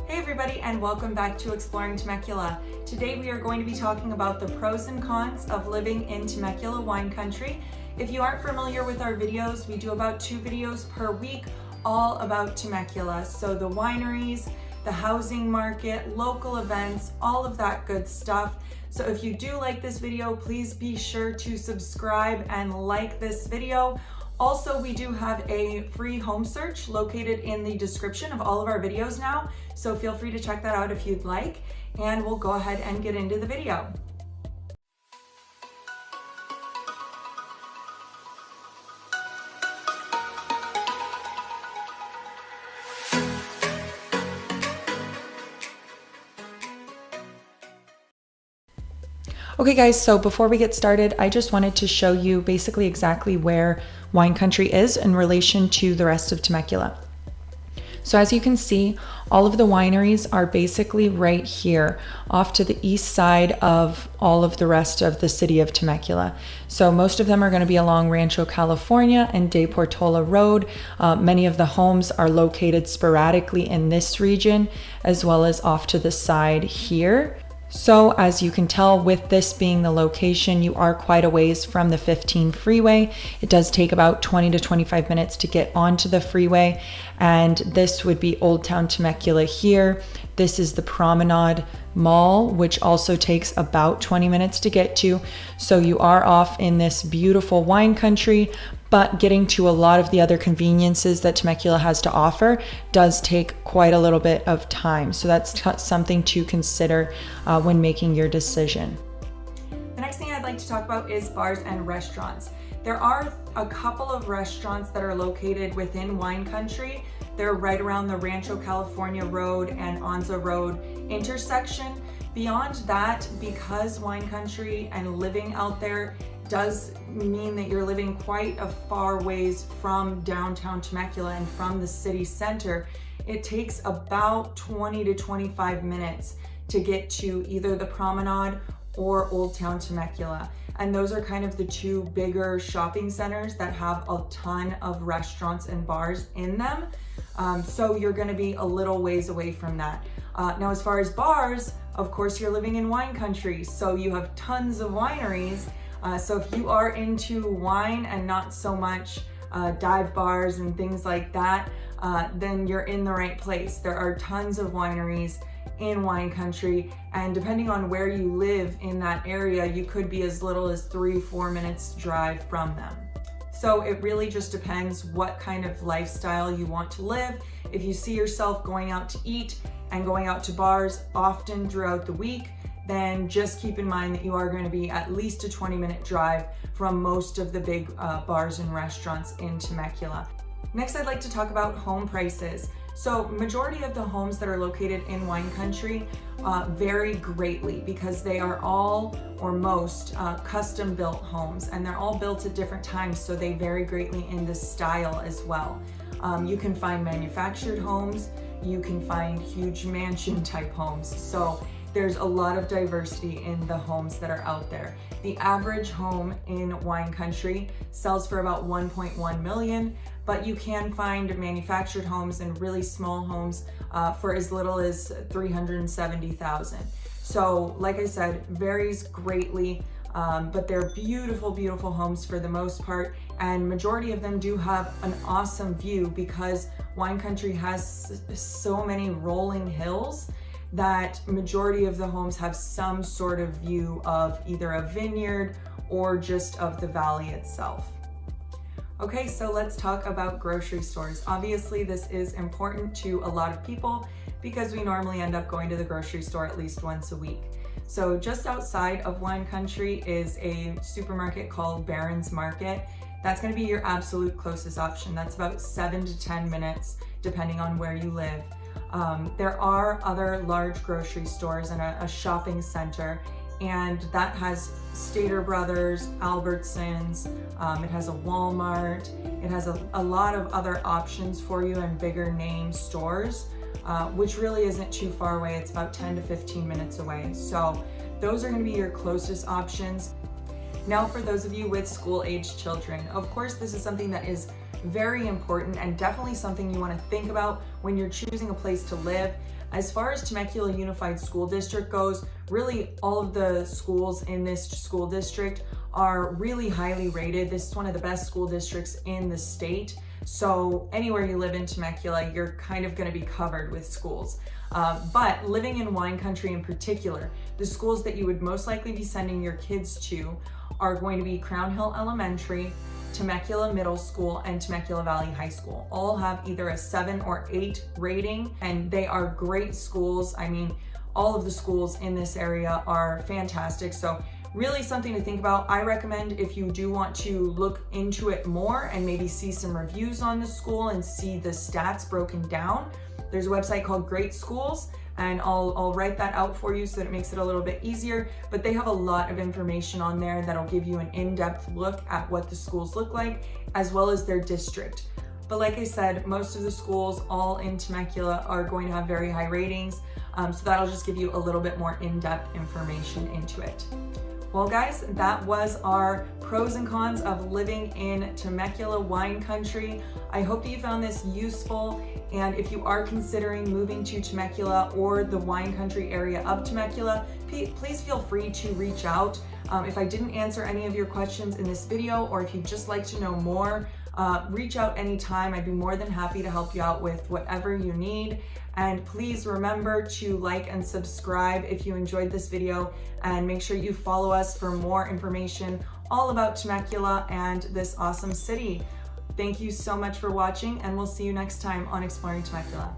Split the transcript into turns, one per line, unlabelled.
Hey everybody, and welcome back to Exploring Temecula. Today we are going to be talking about the pros and cons of living in Temecula Wine Country. If you aren't familiar with our videos, we do about 2 videos per week all about Temecula. So the wineries, the housing market, local events, all of that good stuff. So if you do like this video, please be sure to subscribe and like this video. Also, we do have a free home search located in the description of all of our videos now, so feel free to check that out if you'd like, and we'll go ahead and get into the video. Okay guys, so before we get started, I just wanted to show you basically exactly where Wine Country is in relation to the rest of Temecula. So as you can see, all of the wineries are basically right here off to the east side of all of the rest of the city of Temecula. So most of them are going to be along Rancho California and De Portola Road. Many of the homes are located sporadically in this region, as well as off to the side here. So as you can tell, with this being the location, you are quite a ways from the 15 freeway. It does take about 20 to 25 minutes to get onto the freeway. And this would be Old Town Temecula here. This is the Promenade Mall, which also takes about 20 minutes to get to. So you are off in this beautiful wine country, but getting to a lot of the other conveniences that Temecula has to offer does take quite a little bit of time. So that's something to consider when making your decision. The next thing I'd like to talk about is bars and restaurants. There are a couple of restaurants that are located within Wine Country. They're right around the Rancho California Road and Onza Road intersection. Beyond that, because Wine Country and living out there does mean that you're living quite a far ways from downtown Temecula and from the city center, it takes about 20 to 25 minutes to get to either the Promenade or Old Town Temecula. And those are kind of the 2 bigger shopping centers that have a ton of restaurants and bars in them. So you're gonna be a little ways away from that. Now, as far as bars, of course, you're living in Wine Country, so you have tons of wineries. So if you are into wine and not so much dive bars and things like that, then you're in the right place. There are tons of wineries in Wine Country, and depending on where you live in that area, you could be as little as 3-4 minutes drive from them. So it really just depends what kind of lifestyle you want to live. If you see yourself going out to eat and going out to bars often throughout the week, then just keep in mind that you are going to be at least a 20-minute drive from most of the big bars and restaurants in Temecula. Next, I'd like to talk about home prices. So majority of the homes that are located in Wine Country vary greatly because they are all, or most, custom built homes, and they're all built at different times, so they vary greatly in the style as well. You can find manufactured homes, you can find huge mansion type homes. So there's a lot of diversity in the homes that are out there. The average home in Wine Country sells for about 1.1 million, but you can find manufactured homes and really small homes for as little as 370,000. So like I said, varies greatly, but they're beautiful, beautiful homes for the most part, and majority of them do have an awesome view because Wine Country has so many rolling hills that majority of the homes have some sort of view of either a vineyard or just of the valley itself. Okay, so let's talk about grocery stores. Obviously, this is important to a lot of people because we normally end up going to the grocery store at least once a week. So just outside of Wine Country is a supermarket called Barron's Market. That's going to be your absolute closest option. That's about 7 to 10 minutes depending on where you live. There are other large grocery stores and a shopping center, and that has Stater Brothers, Albertsons, it has a Walmart, it has a lot of other options for you and bigger name stores, which really isn't too far away. It's about 10 to 15 minutes away. So those are going to be your closest options. Now for those of you with school-aged children, of course this is something that is very important and definitely something you want to think about when you're choosing a place to live. As far as Temecula Unified School District goes, really all of the schools in this school district are really highly rated. This is one of the best school districts in the state. So anywhere you live in Temecula, you're kind of going to be covered with schools. But living in wine country in particular, the schools that you would most likely be sending your kids to are going to be Crown Hill Elementary, Temecula Middle School, and Temecula Valley High School. All have either a 7 or 8 rating, and they are great schools. I mean, all of the schools in this area are fantastic. So really something to think about. I recommend, if you do want to look into it more and maybe see some reviews on the school and see the stats broken down, there's a website called Great Schools, and I'll write that out for you so that it makes it a little bit easier. But they have a lot of information on there that'll give you an in-depth look at what the schools look like, as well as their district. But like I said, most of the schools all in Temecula are going to have very high ratings, so that'll just give you a little bit more in-depth information into it. Well guys, that was our pros and cons of living in Temecula Wine Country. I hope that you found this useful, and if you are considering moving to Temecula or the wine country area of Temecula, please feel free to reach out. If I didn't answer any of your questions in this video, or if you'd just like to know more, reach out anytime. I'd be more than happy to help you out with whatever you need. And please remember to like and subscribe if you enjoyed this video, and make sure you follow us for more information all about Temecula and this awesome city. Thank you so much for watching, and we'll see you next time on Exploring Temecula.